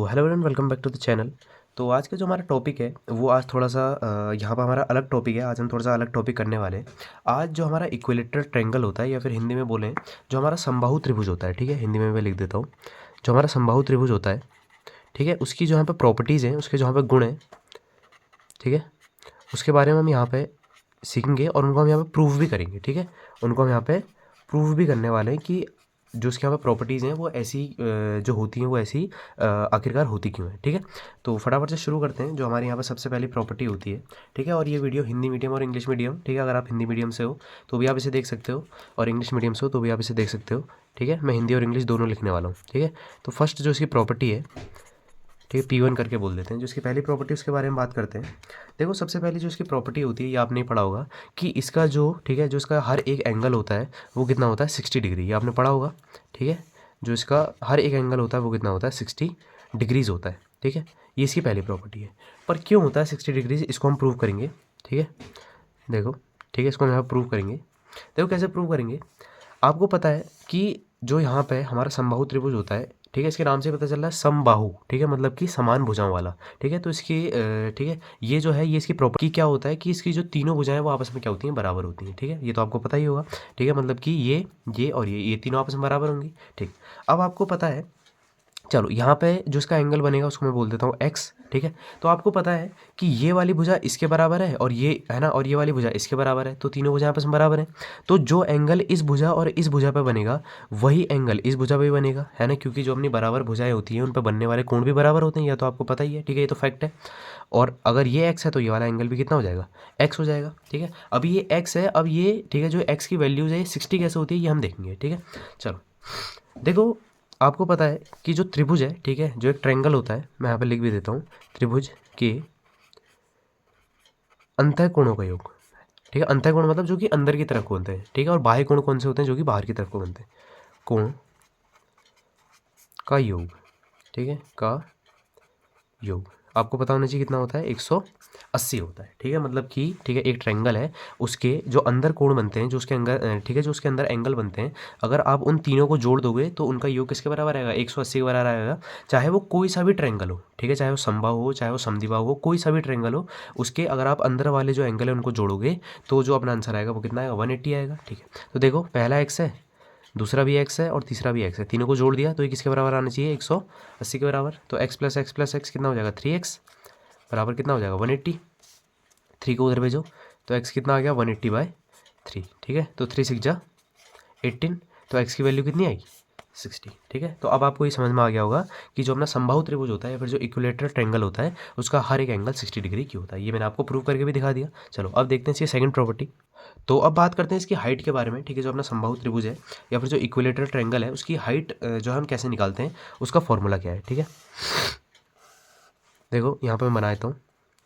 Hello everyone, welcome back to the channel. तो आज का जो हमारा टॉपिक है वो आज थोड़ा सा यहाँ पर हमारा अलग टॉपिक है। आज हम थोड़ा सा अलग टॉपिक करने वाले हैं। आज जो हमारा इक्विलेटरल ट्रायंगल होता है या फिर हिंदी में बोलें जो हमारा समबाहु त्रिभुज होता है, ठीक है, हिंदी में मैं लिख देता हूँ। जो हमारा समबाहु त्रिभुज होता है, ठीक है, उसकी जो यहाँ पर प्रॉपर्टीज़ हैं, उसके जो यहाँ पर गुण हैं, ठीक है, उसके बारे में हम यहाँ पर सीखेंगे और उनको हम यहाँ पर प्रूव भी करेंगे। ठीक है, उनको हम यहाँ पर प्रूव भी करने वाले हैं कि जो उसके यहाँ पे प्रॉपर्टीज़ हैं वो ऐसी जो होती हैं वो ऐसी आखिरकार होती क्यों है। ठीक है, तो फटाफट से शुरू करते हैं। जो हमारे यहाँ पे सबसे पहली प्रॉपर्टी होती है, ठीक है, और ये वीडियो हिंदी मीडियम और इंग्लिश मीडियम, ठीक है, अगर आप हिंदी मीडियम से हो तो भी आप इसे देख सकते हो और इंग्लिश मीडियम से हो तो भी आप इसे देख सकते हो। ठीक है, मैं हिंदी और इंग्लिश दोनों लिखने वाला हूँ। ठीक है, तो फर्स्ट जो इसकी प्रॉपर्टी है, ठीक है, P1 करके बोल देते हैं। जो इसकी पहली प्रॉपर्टी उसके बारे में बात करते हैं। देखो, सबसे पहली जो इसकी प्रॉपर्टी होती है ये आपने पढ़ा होगा कि इसका जो, ठीक है, जो इसका हर एक एंगल होता है वो कितना होता है 60 डिग्री, ये आपने पढ़ा होगा। ठीक है, जो इसका हर एक एंगल होता है वो कितना होता है 60 डिग्रीज होता है। ठीक है, ये इसकी पहली प्रॉपर्टी है। पर क्यों होता है 60 डिग्रीज, इसको हम प्रूव करेंगे। ठीक है, देखो, ठीक है, इसको हम यहाँ प्रूव करेंगे। देखो कैसे प्रूव करेंगे। आपको पता है कि जो यहाँ पे हमारा समबाहु त्रिभुज होता है, ठीक है, इसके नाम से पता चल रहा है समबाहु, ठीक है, मतलब कि समान भुजाओं वाला। ठीक है, तो इसकी ठीक है, ये जो है ये इसकी प्रॉपर्टी क्या होता है कि इसकी जो तीनों भुजाएं वो आपस में क्या होती हैं, बराबर होती हैं। ठीक है, ये तो आपको पता ही होगा। ठीक है, मतलब कि ये और ये तीनों आपस में बराबर होंगी। ठीक, अब आपको पता है, चलो यहाँ पे जो इसका एंगल बनेगा उसको मैं बोल देता हूँ एक्स। ठीक है, तो आपको पता है कि ये वाली भुजा इसके बराबर है और ये है ना, और ये वाली भुजा इसके बराबर है, तो तीनों भुजा आपस में बराबर है। तो जो एंगल इस भुजा और इस भुजा पे बनेगा वही एंगल इस भुजा पे भी बनेगा, है ना, क्योंकि जो अपनी बराबर भुजाएं होती हैं उन पर बनने वाले कोण भी बराबर होते हैं, यह तो आपको पता ही है। ठीक है, ये तो फैक्ट है। और अगर ये एक्स है तो ये वाला एंगल भी कितना हो जाएगा, एक्स हो जाएगा। ठीक है, अब ये एक्स है, अब ये, ठीक है, जो एक्स की वैल्यूज़ है 60 कैसे होती है ये हम देखेंगे। ठीक है, चलो देखो, आपको पता है कि जो त्रिभुज है, ठीक है, जो एक ट्रायंगल होता है, मैं यहाँ पे लिख भी देता हूँ, त्रिभुज के अंतःकोणों का योग। ठीक है, अंतःकोण मतलब जो कि अंदर की तरफ को बनते हैं। ठीक है, और बाह्य कोण कौन से होते हैं, जो कि बाहर की तरफ को बनते हैं। कोण का योग, ठीक है, का योग आपको पता होना चाहिए कितना होता है, 180 होता है। ठीक है, मतलब कि, ठीक है, एक ट्रायंगल है, उसके जो अंदर कोण बनते हैं, जो उसके अंदर, ठीक है, जो उसके अंदर एंगल बनते हैं, अगर आप उन तीनों को जोड़ दोगे तो उनका योग किसके बराबर आएगा, 180 के बराबर आएगा। चाहे वो कोई सा भी ट्रायंगल हो, ठीक है, चाहे वो समबाहु हो, चाहे वो समद्विबाहु हो, कोई सा भी ट्रायंगल हो, उसके अगर आप अंदर वाले जो एंगल है उनको जोड़ोगे तो जो अपना आंसर आएगा वो कितना आएगा, 180 आएगा। ठीक है, तो देखो, पहला एक्स है, दूसरा भी एक्स है और तीसरा भी एक्स है, तीनों को जोड़ दिया तो ये किसके बराबर आना चाहिए, 180 के बराबर। तो x plus x plus x कितना हो जाएगा, 3x बराबर कितना हो जाएगा, 180। 3 को उधर भेजो तो x कितना आ गया, 180/3। ठीक है, तो 3 6 जा 18, तो x की वैल्यू कितनी आएगी, 60। ठीक है, तो अब आपको ये समझ में आ गया होगा कि जो अपना समबाहु त्रिभुज होता है या फिर जो इक्विलेटरल ट्रायंगल होता है उसका हर एक एंगल 60 डिग्री की होता है। ये मैंने आपको प्रूव करके भी दिखा दिया। चलो अब देखते हैं इसकी सेकंड प्रॉपर्टी। तो अब बात करते हैं इसकी हाइट के बारे में। ठीक है, जो अपना समबाहु त्रिभुज है या फिर जो इक्विलेटरल ट्रायंगल है उसकी हाइट जो हम कैसे निकालते हैं, उसका फॉर्मूला क्या है। ठीक है, देखो यहाँ पे मैं बना देता हूँ,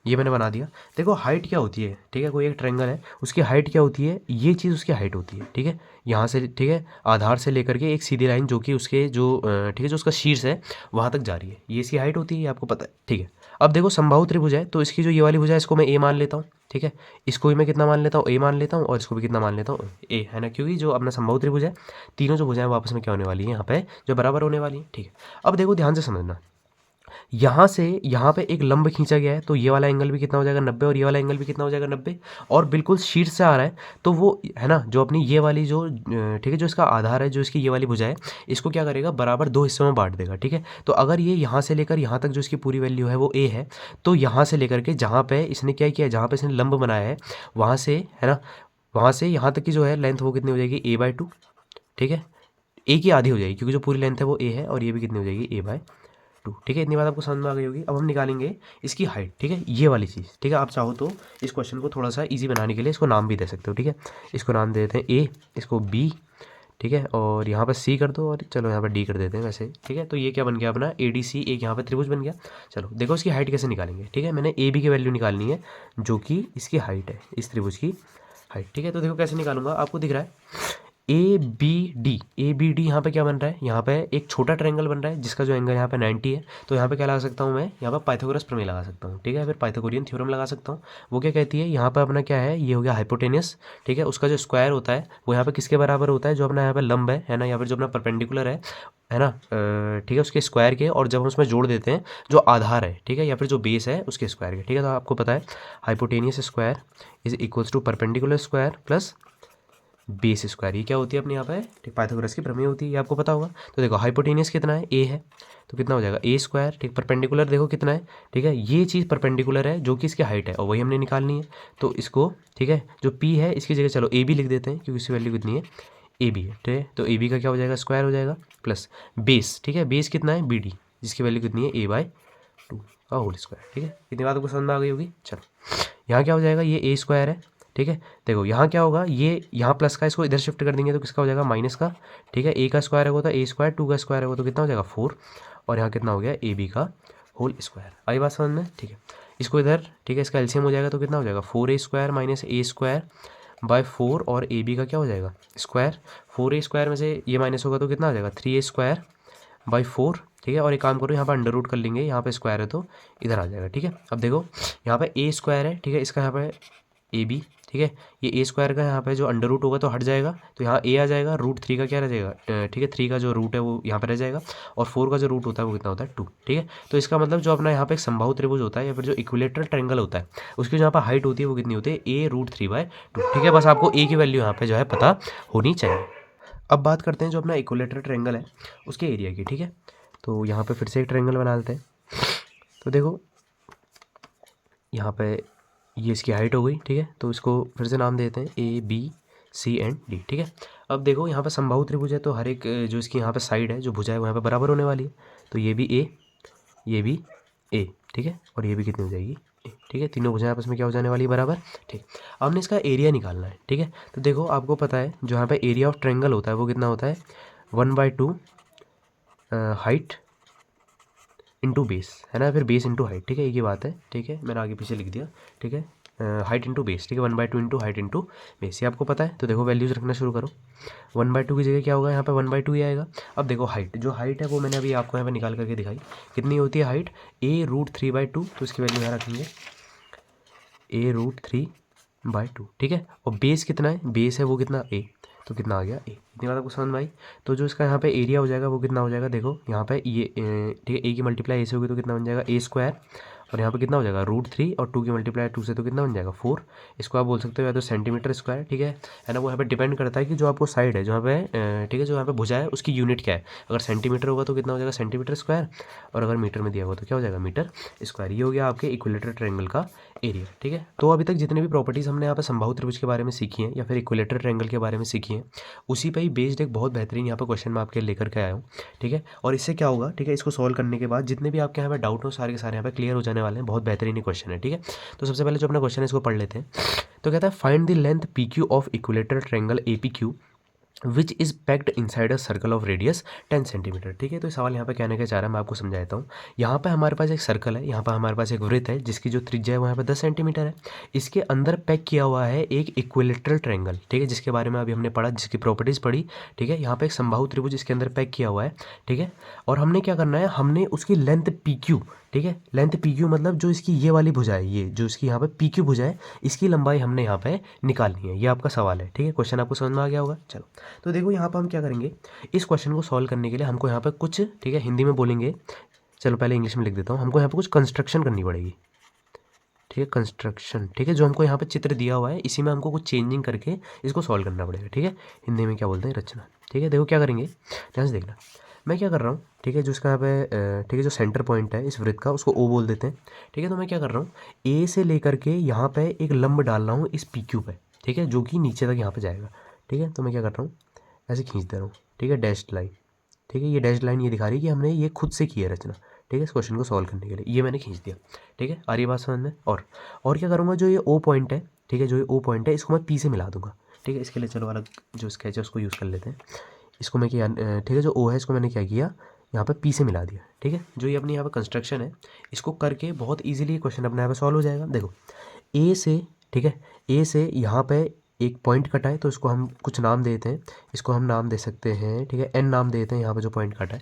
ये मैंने बना दिया। देखो हाइट क्या होती है, ठीक है, कोई एक ट्रायंगल है उसकी हाइट क्या होती है, ये चीज़ उसकी हाइट होती है। ठीक है, यहाँ से, ठीक है, आधार से लेकर के एक सीधी लाइन जो कि उसके जो, ठीक है, जो उसका शीर्ष है वहाँ तक जा रही है, ये इसकी हाइट होती है, ये आपको पता है। ठीक है, अब देखो समबाहु त्रिभुज है तो इसकी जो ये वाली भुजा है इसको मैं ए मान लेता हूँ। ठीक है, इसको भी मैं कितना मान लेता हूँ, ए मान लेता हूँ, और इसको भी कितना मान लेता हूँ, ए, है ना, क्योंकि जो अपना समबाहु त्रिभुज है तीनों जो भुजाएं वापस में क्या होने वाली है, यहाँ पे जो बराबर होने वाली है। ठीक है, अब देखो ध्यान से समझना, यहाँ से यहाँ पे एक लंब खींचा गया है तो ये वाला एंगल भी कितना हो जाएगा, 90, और ये वाला एंगल भी कितना हो जाएगा, 90, और बिल्कुल शीर्ष से आ रहा है तो वो, है ना, जो अपनी ये वाली जो, ठीक है, जो इसका आधार है, जो इसकी ये वाली भुजा है, इसको क्या करेगा, बराबर दो हिस्सों में बांट देगा। ठीक है, तो अगर ये यहाँ से लेकर यहाँ तक जो इसकी पूरी वैल्यू है वो ए है, तो यहाँ से लेकर के जहाँ पे इसने क्या किया है, जहाँ पे इसने लंब बनाया है वहाँ से, है ना, वहाँ से यहाँ तक की जो है लेंथ वो कितनी हो जाएगी, a/2। ठीक है, ए की आधी हो जाएगी क्योंकि जो पूरी लेंथ है वो ए है, और ये भी कितनी हो जाएगी, a/2। ठीक है, इतनी बात आपको समझ में आ गई होगी। अब हम निकालेंगे इसकी हाइट। ठीक है, ये वाली चीज़। ठीक है, आप चाहो तो इस क्वेश्चन को थोड़ा सा इजी बनाने के लिए इसको नाम भी दे सकते हो। ठीक है, इसको नाम दे देते हैं ए, इसको बी, ठीक है, और यहाँ पर सी कर दो, और चलो यहाँ पर डी कर देते हैं वैसे। ठीक है, तो ये क्या बन गया अपना ADC, एक यहाँ पर त्रिभुज बन गया। चलो देखो इसकी हाइट कैसे निकालेंगे। ठीक है, मैंने AB की वैल्यू निकालनी है जो कि इसकी हाइट है, इस त्रिभुज की हाइट। ठीक है, तो देखो कैसे निकालूंगा, आपको दिख रहा है ए बी डी यहाँ पे क्या बन रहा है, यहाँ पे एक छोटा ट्रायंगल बन रहा है जिसका जो एंगल यहाँ पे 90 है। तो यहाँ पे क्या लगा सकता हूँ मैं, यहाँ पे पाइथागोरस प्रमेय लगा सकता हूँ, ठीक है, फिर पाइथागोरियन थ्योरम लगा सकता हूँ। वो क्या कहती है, यहाँ पे अपना क्या है, ये हो गया हाइपोटेनियस, ठीक है, उसका जो स्क्वायर होता है वो यहाँ पे किसके बराबर होता है, जो अपना यहाँ पे लंब है ना, या फिर जो अपना परपेंडिकुलर है ना, ठीक है, उसके स्क्वायर के, और जब हम उसमें जोड़ देते हैं जो आधार है, ठीक है, या फिर जो बेस है उसके स्क्वायर के, ठीक है। तो आपको पता है hypotenuse square is equals to perpendicular square plus base square, ये क्या होती है अपने यहाँ पे, ठीक, पाइथागोरस की प्रमेय होती है, ये आपको पता होगा। तो देखो हाइपोटेनियस कितना है, ए है, तो कितना हो जाएगा ए स्क्वायर, ठीक, परपेंडिकुलर देखो कितना है, ठीक है, ये चीज़ परपेंडिकुलर है जो कि इसकी हाइट है और वही हमने निकालनी है। तो इसको, ठीक है, जो पी है इसकी जगह चलो ए बी लिख देते हैं क्योंकि इसकी वैल्यू कितनी है, ए बी है, ठीक है। तो ए बी का क्या हो जाएगा, स्क्वायर हो जाएगा प्लस बेस, ठीक है, बेस कितना है बी डी, जिसकी वैल्यू कितनी है a/2 का होल स्क्वायर, ठीक है। इतनी बात आपको समझ में आ गई होगी। चलो यहाँ क्या हो जाएगा, ये ए स्क्वायर है, ठीक है। देखो यहाँ क्या होगा, ये यहाँ प्लस का, इसको इधर शिफ्ट कर देंगे तो किसका हो जाएगा, माइनस का, ठीक है। ए का स्क्वायर है वो तो ए स्क्वायर, 2 का स्क्वायर है वो तो कितना हो जाएगा 4, और यहाँ कितना हो गया ए बी का होल स्क्वायर। आई बात समझ में, ठीक है। इसको इधर, ठीक है, इसका एलसीएम हो जाएगा तो कितना हो जाएगा 4a square minus A square by 4, और ए बी का क्या हो जाएगा स्क्वायर, 4a स्क्वायर में से ये माइनस होगा तो कितना हो जाएगा 3a स्क्वायर बाई 4, ठीक है। और एक काम करो, यहाँ पर अंडर रूट कर लेंगे, यहाँ पे स्क्वायर है तो इधर आ जाएगा, ठीक है। अब देखो यहाँ पे ए स्क्वायर है, ठीक है, इसका यहाँ पे ए बी, ठीक है, ये ए स्क्वायर का यहाँ पे जो अंडर रूट होगा तो हट जाएगा, तो यहाँ ए आ जाएगा, रूट 3 का क्या रह जाएगा, ठीक है, 3 का जो रूट है वो यहाँ पे रह जाएगा, और 4 का जो रूट होता है वो कितना होता है 2, ठीक है। तो इसका मतलब जो अपना यहाँ पे एक समबाहु त्रिभुज होता है या फिर जो इक्विलेटरल ट्रायंगल होता है उसकी जो यहाँ पे हाइट होती है वो कितनी होती है, a√3/2, ठीक है। बस आपको ए की वैल्यू यहाँ पे जो है पता होनी चाहिए। अब बात करते हैं जो अपना इक्विलेटरल ट्रायंगल है उसके एरिया की, ठीक है। तो यहाँ पे फिर से एक ट्रायंगल बना लेते हैं। तो देखो यहाँ पे ये इसकी हाइट हो गई, ठीक है, तो इसको फिर से नाम देते हैं A B C and D, ठीक है। अब देखो यहाँ पे समबाहु त्रिभुज है तो हर एक जो इसकी यहाँ पे साइड है जो भुजा है वो यहाँ पे बराबर होने वाली है। तो ये भी A, ये भी A, ठीक है, और ये भी कितनी हो जाएगी A, ठीक है। तीनों भुजाएं आपस में क्या हो जाने वाली है, बराबर, ठीक। अब हमने इसका एरिया निकालना है, ठीक है। तो देखो आपको पता है जो यहाँ पे एरिया ऑफ ट्रायंगल होता है वो कितना होता है, 1/2 हाइट इंटू बेस, है ना, फिर बेस इंटू हाइट, ठीक है, एक ही बात है, ठीक है, मैंने आगे पीछे लिख दिया, ठीक है। हाइट इंटू बेस, ठीक है, 1/2 इंटू हाइट इंटू बेस, ये आपको पता है। तो देखो वैल्यूज रखना शुरू करो, 1/2 की जगह क्या होगा, यहाँ पे 1/2 ही आएगा। अब देखो हाइट, जो हाइट है वो मैंने अभी आपको यहाँ पे निकाल करके दिखाई, कितनी होती है हाइट, a√3/2, तो इसकी वैल्यू यहाँ रखेंगे a√3/2, ठीक है। और बेस कितना है, बेस है वो कितना a, तो कितना आ गया ए, इतनी बात आपको समझ में आई। तो जो इसका यहाँ पे एरिया हो जाएगा वो कितना हो जाएगा, देखो यहाँ पे ये ठीक है, ए की मल्टीप्लाई ए से होगी तो कितना बन जाएगा ए स्क्वायर, और यहाँ पे कितना हो जाएगा √3, और 2 की मल्टीप्लाई 2 से तो कितना बन जाएगा 4। इसको आप बोल सकते हो या तो सेंटीमीटर स्क्वायर, ठीक है ना। वो यहाँ पे डिपेंड करता है कि जो आपको साइड है जो यहाँ पे ठीक है, जो यहाँ पे भुजा है उसकी यूनिट क्या है। अगर सेंटीमीटर होगा तो कितना हो जाएगा सेंटीमीटर स्क्वायर, और अगर मीटर में दिया होगा तो क्या हो जाएगा मीटर स्क्वायर। ये हो गया आपके इक्विलेटरल ट्रायंगल का एरिया, ठीक है। तो अभी तक जितने भी प्रॉपर्टीज़ हमने यहाँ पे समबाहु त्रिभुज के बारे में सीखी हैं या फिर इक्विलेटरल ट्रायंगल के बारे में सीखी हैं, उसी पे ही बेस्ड एक बहुत बेहतरीन यहाँ पे क्वेश्चन मैं आपके लेकर के आया हूँ, ठीक है। और इससे क्या होगा, ठीक है, इसको सॉल्व करने के बाद जितने भी आपके यहाँ पे डाउट हो सारे के सारे यहाँ पे क्लियर हो जाने वाले हैं। बहुत बेहतरीन क्वेश्चन है, ठीक है। तो सबसे पहले जो अपना क्वेश्चन है इसको पढ़ लेते हैं। तो कहता है find the length P Q of equilateral triangle A P Q which is packed inside a circle of radius 10 centimetre, ठीक है। तो सवाल यहाँ पे कहने का चाह रहा है, मैं आपको समझाता हूँ। यहाँ पे हमारे पास एक सर्कल है, यहाँ पे हमारे पास एक वृत्त है जिसकी जो त्रिज्या है वो यहाँ पे 10 सेंटीमीटर है। इसके अंदर पैक किया हुआ है एक इक्विलेटरल ट्रायंगल, ठीक है, जिसके बारे में अभी हमने पढ़ा, जिसकी प्रॉपर्टीज़ पढ़ी, ठीक है। यहाँ पे एक समबाहु त्रिभुज इसके अंदर पैक किया हुआ है, ठीक है। और हमने क्या करना है, हमने उसकी लेंथ पी क्यू, ठीक है, लेंथ पी क्यू मतलब जो इसकी ये वाली भुजा है, ये जो इसकी यहाँ पे पी क्यू भुजा है, इसकी लंबाई हमने यहाँ पे निकालनी है। ये आपका सवाल है, ठीक है। क्वेश्चन आपको समझ में आ गया होगा। चलो तो देखो यहाँ पर हम क्या करेंगे, इस क्वेश्चन को सॉल्व करने के लिए हमको यहाँ पे कुछ, ठीक है, हिंदी में बोलेंगे, चलो पहले इंग्लिश में लिख देता हूँ। हमको यहाँ पे कुछ कंस्ट्रक्शन करनी पड़ेगी, ठीक है, कंस्ट्रक्शन, ठीक है। जो हमको यहाँ पे चित्र दिया हुआ है इसी में हमको कुछ चेंजिंग करके इसको सॉल्व करना पड़ेगा, ठीक है। हिंदी में क्या बोलते हैं, रचना, ठीक है। देखो क्या करेंगे, ध्यान से देखना, मैं क्या कर रहा हूँ, ठीक है, जो इसका यहाँ पे ठीक है, जो सेंटर पॉइंट है इस वृत्त का उसको ओ बोल देते हैं, ठीक है। तो मैं क्या कर रहा हूँ, ए से लेकर के यहाँ पे एक लंब डाल रहा हूँ इस पी क्यू पे, ठीक है, जो कि नीचे तक यहाँ पे जाएगा, ठीक है। तो मैं क्या कर रहा हूँ, ऐसे खींच दे रहा हूँ, ठीक है, डैश्ड लाइन, ठीक है। ये डैश्ड लाइन ये दिखा रही है कि हमने ये खुद से की है रचना, ठीक है, इस क्वेश्चन को सॉल्व करने के लिए ये मैंने खींच दिया, ठीक है। आ रही बात समझ में। और क्या करूँगा, जो ये ओ पॉइंट है, ठीक है, जो ये ओ पॉइंट है इसको मैं पी से मिला दूंगा, ठीक है। इसके लिए चलो अलग जो स्केच है उसको यूज़ कर लेते हैं। इसको मैं क्या, ठीक है, जो ओ है इसको मैंने क्या किया, यहाँ पे पी से मिला दिया, ठीक है। जो ये अपनी यहाँ पे कंस्ट्रक्शन है इसको करके बहुत ईजिली क्वेश्चन अपने यहाँ पे सॉल्व हो जाएगा। देखो ए से, ठीक है, ए से यहाँ पे एक पॉइंट कटा है तो इसको हम कुछ नाम देते हैं, इसको हम नाम दे सकते हैं, ठीक है, एन नाम देते हैं यहाँ पे जो पॉइंट कटा है,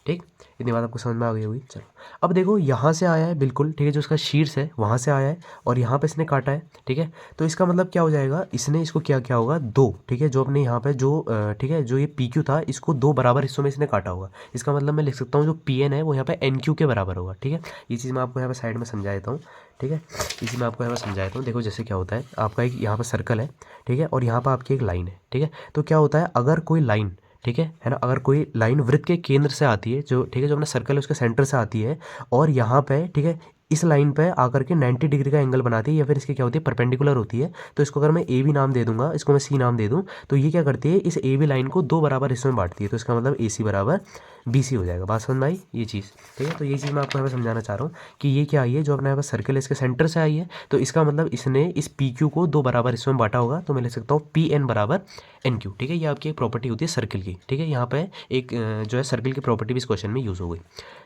ठीक। इतनी बात आपको समझ में आ गई होगी। चलो अब देखो यहाँ से आया है बिल्कुल, ठीक है, जो उसका शीर्ष है वहाँ से आया है और यहाँ पे इसने काटा है, ठीक है। तो इसका मतलब क्या हो जाएगा, इसने इसको क्या होगा, दो, ठीक है, जो अपने यहाँ पे जो ठीक है, जो ये पी क्यू था इसको दो बराबर हिस्सों में इसने काटा होगा। इसका मतलब मैं लिख सकता हूँ जो पी एन है वो यहाँ पे एन क्यू के बराबर होगा, ठीक है। ये चीज़ मैं आपको यहाँ पे साइड में समझा देता हूँ, ठीक है। इसी में आपको यहाँ पे समझा देता हूँ। देखो जैसे क्या होता है, आपका एक यहाँ पर सर्कल है, ठीक है, और यहाँ पर आपकी एक लाइन है, ठीक है। तो क्या होता है, अगर कोई लाइन, ठीक है ना, अगर कोई लाइन वृत्त के केंद्र से आती है, जो ठीक है, जो अपना सर्कल है उसके सेंटर से आती है और यहाँ पे, ठीक है, इस लाइन पे आकर के 90 डिग्री का एंगल बनाती है या फिर इसकी क्या होती है, परपेंडिकुलर होती है। तो इसको अगर मैं ए बी नाम दे दूंगा, इसको मैं सी नाम दे दूं, तो ये क्या करती है, इस ए बी लाइन को दो बराबर हिस्सों में बांटती है। तो इसका मतलब ए सी बराबर बी सी हो जाएगा। बात समझ में आई ये चीज़, ठीक है। तो ये चीज़ मैं आपको यहाँ पे समझाना चाह रहा हूँ कि ये क्या आई है, जो अपना यहाँ पर सर्कल है इसके सेंटर से आई है, तो इसका मतलब इसने इस पी क्यू को दो बराबर हिस्सों में बांटा होगा। तो मैं लिख सकता हूँ पी एन बराबर एन क्यू, ठीक है। ये आपकी एक प्रॉपर्टी होती है सर्कल की, ठीक है। यहाँ पे एक जो है सर्कल की प्रॉपर्टी भी इस क्वेश्चन में यूज़ हो गई।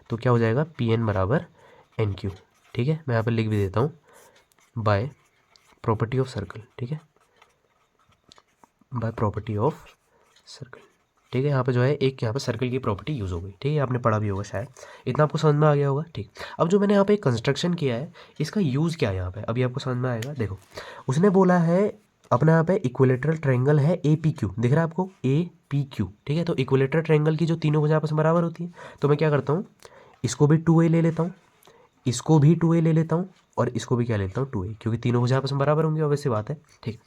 तो क्या हो जाएगा, पी एन बराबर एन क्यू, ठीक है। मैं यहाँ पर लिख भी देता हूँ, बाय प्रॉपर्टी ऑफ सर्कल, ठीक है, बाय प्रॉपर्टी ऑफ सर्कल, ठीक है। यहाँ पे जो है एक यहाँ पे सर्कल की प्रॉपर्टी यूज़ हो गई, ठीक है। आपने पढ़ा भी होगा शायद, इतना आपको समझ में आ गया होगा, ठीक। अब जो मैंने यहाँ पे कंस्ट्रक्शन किया है इसका यूज़ क्या है यहाँ पे, अभी आपको समझ में आएगा। देखो उसने बोला है अपने यहाँ पे इक्विलेटरल ट्रायंगल है ए पी क्यू, दिख रहा है आपको, ए पी क्यू, ठीक है। तो इक्विलेटरल ट्रायंगल की जो तीनों भुजाएं आपस में बराबर होती है, तो मैं क्या करता हूँ, इसको भी 2a ले लेता हूँ, इसको भी 2a ले लेता हूँ और इसको भी क्या लेता हूँ 2a, क्योंकि तीनों भुजाएं आपस में बराबर होंगी, ऑब्वियस सी बात है, ठीक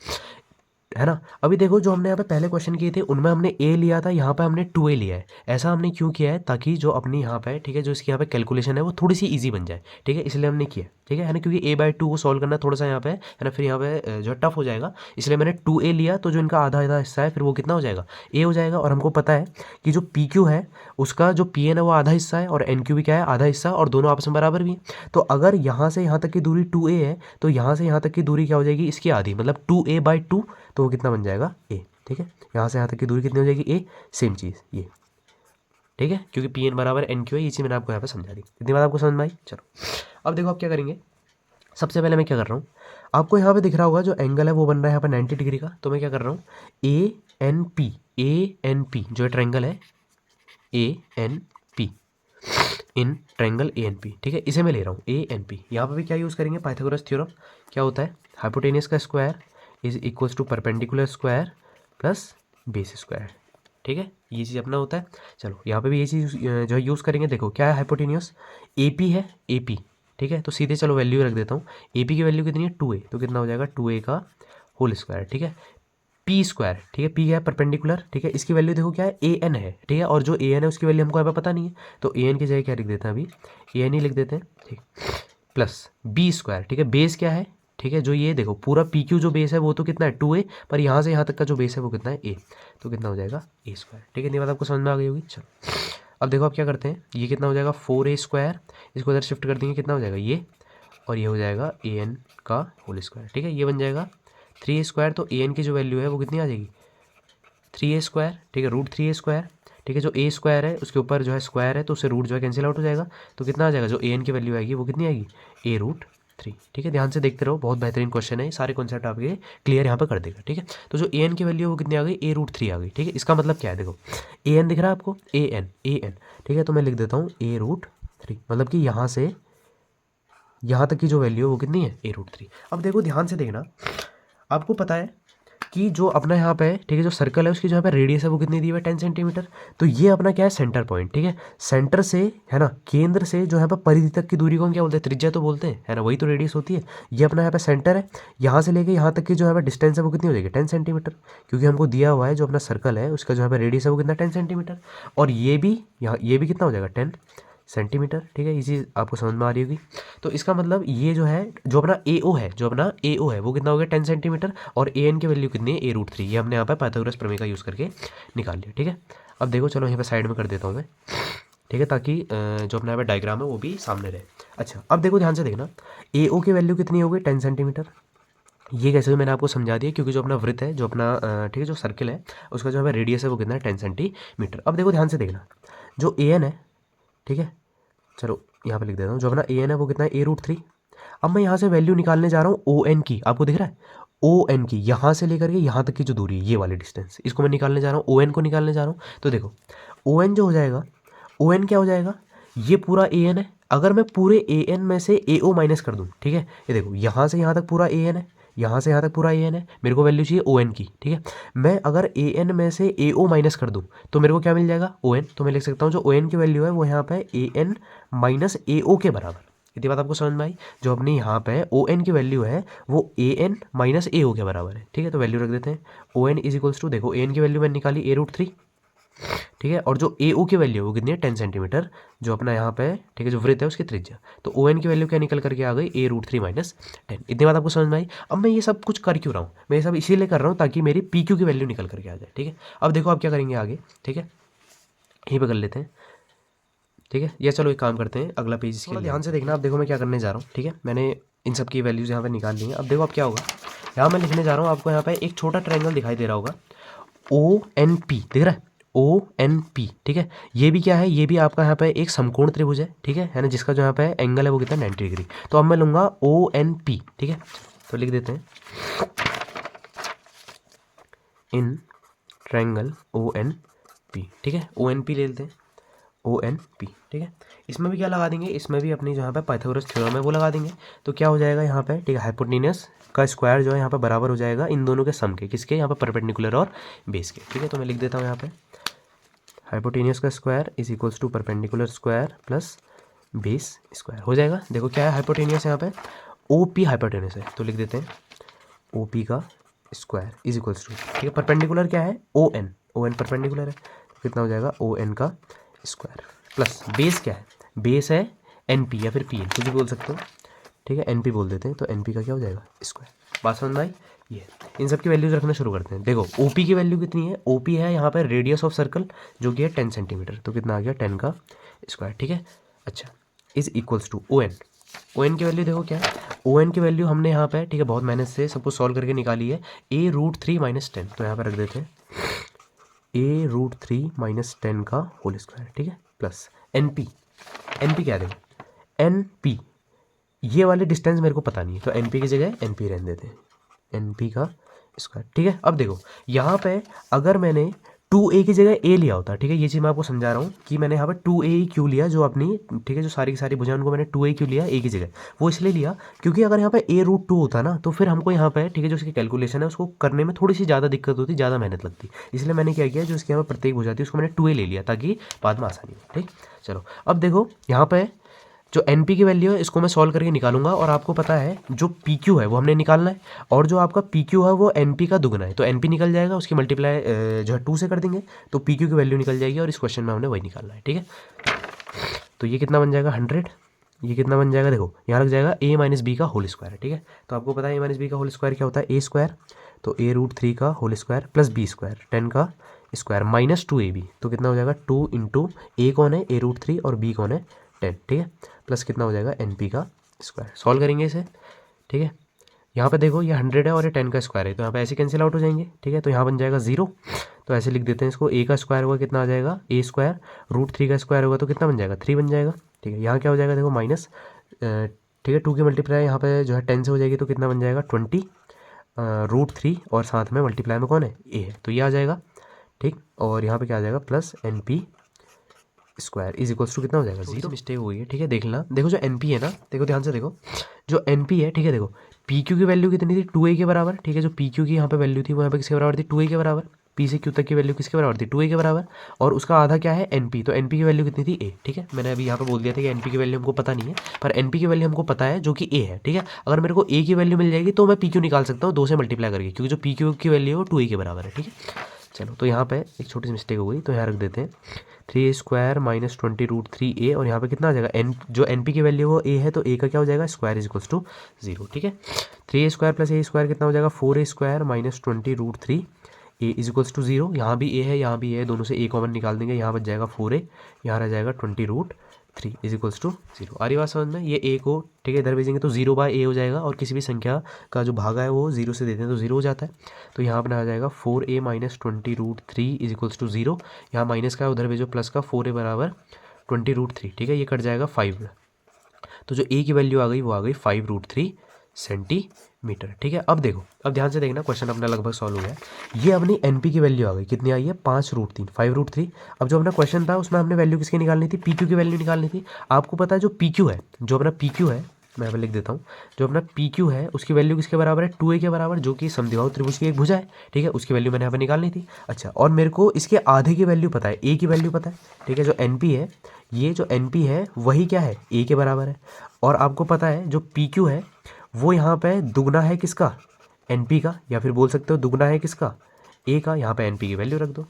है ना। अभी देखो जो हमने यहाँ पे पहले क्वेश्चन किए थे उनमें हमने ए लिया था, यहाँ पे हमने 2a लिया है। ऐसा हमने क्यों किया है, ताकि जो अपनी यहाँ पे, ठीक है, जो इसकी यहाँ पे कैलकुलेशन है वो थोड़ी सी इजी बन जाए, ठीक है, इसलिए हमने किया, ठीक है ना। क्योंकि a/2 को सॉल्व करना थोड़ा सा यहाँ पे है ना, फिर यहाँ पे जो टफ हो जाएगा, इसलिए मैंने 2a लिया। तो जो इनका आधा आधा हिस्सा है फिर वो कितना हो जाएगा, a हो जाएगा। और हमको पता है कि जो पी क्यू है उसका जो पी एन है वो आधा हिस्सा है और एन क्यू भी क्या है, आधा हिस्सा, और दोनों आपस में बराबर भी हैं। तो अगर यहाँ से यहाँ तक की दूरी 2a है तो यहाँ से यहाँ तक की दूरी क्या हो जाएगी, इसकी आधी, मतलब 2a/2, तो वो कितना बन जाएगा ए, ठीक है। यहाँ से यहाँ तक की दूरी कितनी हो जाएगी ए, सेम चीज़ ये, ठीक है, क्योंकि पी एन बराबर एन क्यू है। ये चीज़ मैंने आपको यहाँ पे समझा दी, इतनी बात आपको समझ में आई। चलो अब देखो आप क्या करेंगे, सबसे पहले मैं क्या कर रहा हूँ, आपको यहाँ पे दिख रहा होगा जो एंगल है वो बन रहा है यहाँ पे 90 डिग्री का। तो मैं क्या कर रहा हूँ, ए एन पी जो ट्रायंगल है, A N P in triangle A N P, ठीक है, इसे मैं ले रहा हूँ ए एन पी। यहाँ पर भी क्या यूज़ करेंगे, पाइथागोरस थ्योरम। क्या होता है, हाइपोटेनियस का square is equals to perpendicular square plus base square, ठीक है, ये चीज़ अपना होता है। चलो यहाँ पे भी ये चीज़ जो है यूज़ करेंगे। देखो क्या है, हाइपोटेनियस ए पी है, ए पी, ठीक है। तो सीधे चलो वैल्यू रख देता हूँ, ए पी की वैल्यू कितनी है 2a, तो कितना हो जाएगा 2a का होल स्क्वायर, ठीक है, पी स्क्वायर, ठीक है, पी है परपेंडिकुलर, ठीक है, इसकी वैल्यू देखो क्या है, ए एन है, ठीक है। और जो ए एन है उसकी वैल्यू हमको यहाँ पे पता नहीं है, तो ए एन की जगह क्या लिख देते हैं, अभी ए एन ही लिख देते हैं, ठीक, प्लस बी स्क्वायर, ठीक है, बेस क्या है, ठीक है, जो ये देखो पूरा पी क्यू जो बेस है वो तो कितना है 2a, पर यहाँ से यहाँ तक का जो बेस है वो कितना है a, तो कितना हो जाएगा ए स्क्वायर, ठीक है। इतनी बात आपको समझ में आ गई होगी। चलो अब देखो आप क्या करते हैं, ये कितना हो जाएगा 4a स्क्वायर, इसको इधर शिफ्ट कर देंगे, कितना हो जाएगा ये, और ये हो जाएगा ए एन का होल स्क्वायर, ठीक है, ये बन जाएगा 3a स्क्वायर। तो ए एन की जो वैल्यू है वो कितनी आ जाएगी 3a स्क्वायर, ठीक है, √3a स्क्वायर, ठीक है। जो a स्क्वायर है उसके ऊपर जो है स्क्वायर है तो उससे रूट जो है कैंसिल आउट हो जाएगा, तो कितना आ जाएगा, जो ए एन की वैल्यू आएगी वो कितनी आएगी a√3, ठीक है। ध्यान से देखते रहो, बहुत बेहतरीन क्वेश्चन है, सारे कॉन्सेप्ट आपके क्लियर यहाँ पर कर देगा, ठीक है। तो जो ए एन की वैल्यू है वो कितनी आ गई a√3 आ गई, ठीक है। इसका मतलब क्या है, देखो ए एन दिख रहा है आपको, ए एन, ठीक है, तो मैं लिख देता हूँ a√3, मतलब कि यहाँ से यहाँ तक की जो वैल्यू है वो कितनी है a√3। अब देखो ध्यान से देखना, आपको पता है कि जो अपना यहाँ पे, ठीक है, जो सर्कल है उसकी जो यहाँ पे रेडियस है वो कितनी दी हुई है 10 सेंटीमीटर। तो ये अपना क्या है, सेंटर पॉइंट, ठीक है, सेंटर से है ना, केंद्र से जो है परिधि तक की दूरी को हम क्या बोलते हैं, त्रिज्या तो बोलते हैं, है ना, वही तो रेडियस होती है। ये अपना यहाँ पे सेंटर है, यहाँ से लेके यहाँ तक की जो यहाँ पे डिस्टेंस है वो कितनी हो जाएगी 10 सेंटीमीटर, क्योंकि हमको दिया हुआ है जो अपना सर्कल है उसका जो यहाँ पे रेडियस है वो कितना 10 सेंटीमीटर। और ये भी यहाँ, ये भी कितना हो जाएगा 10 सेंटीमीटर, ठीक है, ये चीज़ आपको समझ में आ रही होगी। तो इसका मतलब ये जो है, जो अपना ए ओ है, जो अपना ए ओ है वो कितना हो गया 10 सेंटीमीटर, और ए एन की वैल्यू कितनी है a√3, ये हमने यहाँ पे पाइथागोरस प्रमेय का यूज़ करके निकाल लिया, ठीक है। अब देखो चलो यहाँ पे साइड में कर देता हूँ मैं, ठीक है, ताकि जो अपना यहाँ पे डायग्राम है वो भी सामने रहे। अच्छा अब देखो ध्यान से देखना, ए ओ की वैल्यू कितनी हो गई 10 सेंटीमीटर। ये कैसे हुई मैंने आपको समझा दिया, क्योंकि जो अपना वृत्त है, जो अपना ठीक है, जो सर्किल है उसका जो है रेडियस है वो कितना है 10 सेंटीमीटर। अब देखो ध्यान से देखना, जो ए एन है, ठीक है, चलो यहाँ पे लिख देता हूँ, जो अपना ए एन है वो कितना है a√3। अब मैं यहाँ से वैल्यू निकालने जा रहा हूँ ओ एन की, आपको दिख रहा है ओ एन की यहाँ से लेकर के यहाँ तक की जो दूरी है, ये वाली डिस्टेंस, इसको मैं निकालने जा रहा हूँ, ओ एन को निकालने जा रहा हूँ। तो देखो ओ एन जो हो जाएगा, ओ एन क्या हो जाएगा, ये पूरा ए एन है। अगर मैं पूरे ए एन में से ए ओ माइनस कर दूँ, ठीक है, ये देखो यहाँ से यहाँ तक पूरा ए एन है, यहाँ से यहाँ तक पूरा ए एन है, मेरे को वैल्यू चाहिए ओ एन की, ठीक है। मैं अगर ए एन में से ए ओ माइनस कर दूँ तो मेरे को क्या मिल जाएगा, ओ एन। तो मैं लिख सकता हूँ जो ओ एन की वैल्यू है वो यहाँ पे ए एन माइनस ए ओ के बराबर। इतनी बात आपको समझ में आई। जो अपनी यहाँ पे ओ एन की वैल्यू है वो ए एन माइनस ए ओ के बराबर है, ठीक है। तो वैल्यू रख देते हैं, O N is equals to, देखो ए एन की वैल्यू मैंने निकाली A√3, ठीक है, और जो ए ओ की वैल्यू है वो कितनी है 10 सेंटीमीटर, जो अपना यहाँ पे, ठीक है, जो वृत्त है उसकी त्रिज्या। तो ओ एन की वैल्यू क्या निकल करके आ गई, A√3 माइनस 10। इतनी बात आपको समझ में आई। अब मैं ये सब कुछ कर क्यों रहा हूँ, मैं ये सब इसीलिए कर रहा हूँ ताकि मेरी पी क्यू की वैल्यू निकल करके आ जाए, ठीक है। अब देखो आप क्या करेंगे आगे, ठीक है, यहीं पर कर लेते हैं, ठीक है। या चलो एक काम करते हैं, अगला पेज इसके ध्यान से देखना। अब देखो मैं क्या करने जा रहा हूँ, ठीक है, मैंने इन सब की वैल्यूज़ यहाँ पे निकाल ली हैं। अब देखो अब क्या होगा, यहाँ मैं लिखने जा रहा हूँ, आपको यहाँ पे एक छोटा ट्रायंगल दिखाई दे रहा होगा, ओ एन पी दिख रहा है, ओ एन पी, ठीक है। ये भी क्या है, ये भी आपका यहाँ पे एक समकोण त्रिभुज है, ठीक है ना, जिसका जो यहाँ पे एंगल है वो कितना 90 डिग्री। तो अब मैं लूँगा ओ एन पी, ठीक है, तो लिख देते हैं in triangle O N P, ठीक है, ओ एन पी ले लेते हैं, ओ एन पी, ठीक है। इसमें भी क्या लगा देंगे, इसमें भी अपनी जहाँ पे पाइथागोरस थ्योरम है वो लगा देंगे। तो क्या हो जाएगा यहाँ पे, ठीक है, हाइपोटेन्यूस का स्क्वायर जो है यहाँ पे बराबर हो जाएगा इन दोनों के सम के, किसके, यहाँ पे परपेंडिकुलर और बेस के, ठीक है। तो मैं लिख देता हूँ यहाँ पे हाइपोटेन्यूस का square is equals to perpendicular square plus base square हो जाएगा। देखो क्या है हाइपोटेन्यूस यहाँ पे, ओ पी हाइपोटेन्यूस है, तो लिख देते हैं ओ पी का स्क्वायर इज इक्वल्स टू, ठीक है, परपेंडिकुलर क्या है ओ एन परपेंडिकुलर है, तो कितना हो जाएगा ओ एन का स्क्वायर प्लस बेस क्या है, बेस है एन पी या फिर पी एन, कुछ भी बोल सकते हो, ठीक है, एन पी बोल देते हैं। तो एन पी का क्या हो जाएगा स्क्वायर। बात समझ में आई। ये इन सब की वैल्यूज रखना शुरू करते हैं। देखो ओ पी की वैल्यू कितनी है, ओ पी है यहाँ पर रेडियस ऑफ सर्कल जो कि है 10 सेंटीमीटर, तो कितना आ गया 10 का स्क्वायर, ठीक है। अच्छा is equals to O N की वैल्यू देखो क्या है, ओ एन की वैल्यू हमने यहाँ पे, ठीक है, बहुत मेहनत से सब कुछ सॉल्व करके निकाली है, A√3 माइनस 10, तो यहाँ पर रख देते हैं A√3 माइनस 10 का होल स्क्वायर, ठीक है, प्लस एन पी क्या है देखो एन पी, ये वाली डिस्टेंस मेरे को पता नहीं है, तो एन पी की जगह एन पी रहने देते हैं, एन पी का स्क्वायर, ठीक है। अब देखो यहाँ पे अगर मैंने 2a की जगह a लिया होता, ठीक है, ये चीज़ मैं आपको समझा रहा हूँ कि मैंने यहाँ पे 2a क्यों लिया, जो अपनी, ठीक है, जो सारी की सारी भुजाएं उनको मैंने 2a क्यों लिया a की जगह, वो इसलिए लिया क्योंकि अगर यहाँ पे A√2 होता ना तो फिर हमको यहाँ पे, ठीक है, जो उसकी कैलकुलेशन है उसको करने में थोड़ी सी ज़्यादा दिक्कत होती, ज़्यादा मेहनत लगती, इसलिए मैंने क्या किया, जो इसकी यहाँ पर प्रत्येक भुजा थी उसको मैंने 2a ले लिया ताकि बाद में आसानी हो, ठीक। चलो अब देखो यहाँ पे जो एन पी की वैल्यू है इसको मैं सॉल्व करके निकालूंगा, और आपको पता है जो पी क्यू है वो हमने निकालना है, और जो आपका पी क्यू है वो एन पी का दुगना है, तो एन पी निकल जाएगा, उसकी मल्टीप्लाई जो है 2 से कर देंगे तो पी क्यू की वैल्यू निकल जाएगी, और इस क्वेश्चन में हमने वही निकालना है, ठीक है। तो ये कितना बन जाएगा 100, ये कितना बन जाएगा, देखो यहाँ लग जाएगा a माइनस बी का होल स्क्वायर, ठीक है। तो आपको पता है a माइनस बी का होल स्क्वायर क्या होता है, a स्क्वायर, तो A√3 का whole square plus B square 10 का स्क्वायर माइनस 2ab, तो कितना हो जाएगा 2 इंटू a कौन है A√3 और b कौन है 10, ठीक है, प्लस कितना हो जाएगा एन पी का स्क्वायर। सॉल्व करेंगे इसे, ठीक है, यहाँ पे देखो ये 100 है और ये 10 का स्क्वायर है, तो यहाँ पे ऐसे कैंसिल आउट हो जाएंगे, ठीक है। तो यहाँ बन जाएगा 0, तो ऐसे लिख देते हैं इसको, a का स्क्वायर होगा कितना आ जाएगा a स्क्वायर, √3 का स्क्वायर होगा तो कितना बन जाएगा 3 बन जाएगा, ठीक है। यहाँ क्या हो जाएगा देखो माइनस, ठीक है, 2 की मल्टीप्लाई यहाँ पे जो है 10 से हो जाएगी, तो कितना बन जाएगा 20, √3 और साथ में मल्टीप्लाई में कौन है a है, तो ये आ जाएगा, ठीक। और यहाँ पे क्या आ जाएगा plus N P square is equals to कितना हो जाएगा 0, मिस्टेक हुई है, ठीक है, देख लेना। देखो जो एन पी है ना, देखो ध्यान से देखो, जो एन पी है, ठीक है, देखो पी क्यू की वैल्यू कितनी थी 2a के बराबर, ठीक है, जो पी क्यू की यहाँ पे वैल्यू थी वो यहाँ पे किसके बराबर थी 2a के बराबर, पी से क्यू तक की वैल्यू किसके बराबर थी 2a के बराबर, और उसका आधा क्या है एन पी, तो एन पी की वैल्यू कितनी थी a, ठीक है। मैंने अभी यहाँ पे बोल दिया था कि एन पी की वैल्यू हमको पता नहीं है, पर एन पी की वैल्यू हमको पता है जो कि a है, ठीक है। अगर मेरे को a की वैल्यू मिल जाएगी तो मैं पी क्यू निकाल सकता हूँ 2 से मल्टीप्लाई करके, क्योंकि जो पी क्यू की वैल्यू है वो 2a के बराबर है, ठीक है। चलो तो यहाँ पे एक छोटी सी मिस्टेक हो गई, तो यहाँ रख देते हैं 3a स्क्वायर माइनस 20√3a, और यहाँ पे कितना आ जाएगा एन, जो एन पी की वैल्यू वो a है तो a का क्या हो जाएगा स्क्वायर इज इक्वल्स टू 0, ठीक है। 3a square plus a square कितना हो जाएगा 4a square minus 20√3 a is equals to 0, यहाँ भी a है यहाँ भी a है, दोनों से a कॉमन निकाल देंगे, यहाँ बच जाएगा 4a, यहाँ रह जाएगा 20√3 इज इक्वल्स टू 0। आ रही बात समझ में, ये a को, ठीक है, इधर भेजेंगे तो 0/a हो जाएगा, और किसी भी संख्या का जो भागा है वो 0 से देते हैं तो 0 हो जाता है, तो यहाँ अपना आ जाएगा 4a minus 20√3 is equals to 0, यहाँ माइनस का उधर भेजो प्लस का, 4a बराबर 20√3, ठीक है, ये कट जाएगा 5, तो जो a की वैल्यू आ गई वो आ गई 5√3 सेंटीमीटर। ठीक है, अब देखो, अब ध्यान से देखना, क्वेश्चन अपना लगभग सॉल्व हो गया। ये अपनी एनपी की वैल्यू आ गई, कितनी आई है 5√3, 5√3। अब जो अपना क्वेश्चन था उसमें हमने वैल्यू किसकी निकालनी थी, पीक्यू की वैल्यू निकालनी थी। आपको पता है जो पीक्यू है, जो अपना पीक्यू है, मैं यहाँ पे लिख देता हूँ, जो अपना पीक्यू है उसकी वैल्यू किसके बराबर है, 2a के बराबर, जो कि समद्विबाहु त्रिभुज की एक भुजा है। ठीक है, उसकी वैल्यू मैंने यहाँ पे निकालनी थी। अच्छा, और मेरे को इसके आधे की वैल्यू पता है, ए की वैल्यू पता है। ठीक है, जो एनपी है, ये जो एनपी है वही क्या है, ए के बराबर है। और आपको पता है जो पीक्यू है वो यहाँ पे दुगना है किसका, एनपी का, या फिर बोल सकते हो दुगना है किसका, ए का। यहाँ पे एनपी की वैल्यू रख दो।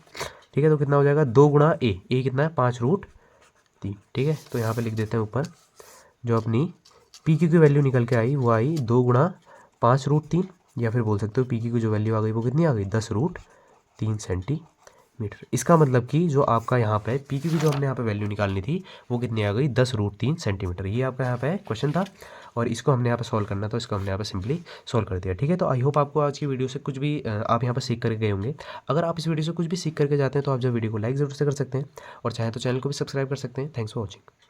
ठीक है, तो कितना हो जाएगा, 2 गुणा ए कितना है 5√3। ठीक है, तो यहाँ पे लिख देते हैं ऊपर, जो अपनी पी क्यू की वैल्यू निकल के आई वो आई 2 गुणा 5√3, या फिर बोल सकते हो पी क्यू की जो वैल्यू आ गई वो कितनी आ गई, 10√3 सेंटीमीटर। इसका मतलब कि जो आपका यहाँ पे पी क्यू की जो हमने यहाँ पे वैल्यू निकालनी थी वो कितनी आ गई, 10√3 सेंटीमीटर। ये आपका यहाँ पे क्वेश्चन था और इसको हमने यहाँ पे सॉल्व करना, तो इसको हमने यहाँ पे सिंपली सॉल्व कर दिया। ठीक है, तो आई होप आपको आज की वीडियो से कुछ भी आप यहाँ पे सीख करके गए होंगे। अगर आप इस वीडियो से कुछ भी सीख करके जाते हैं तो आप जो वीडियो को लाइक ज़रूर से कर सकते हैं, और चाहे तो चैनल को भी सब्सक्राइब कर सकते हैं। Thanks for watching.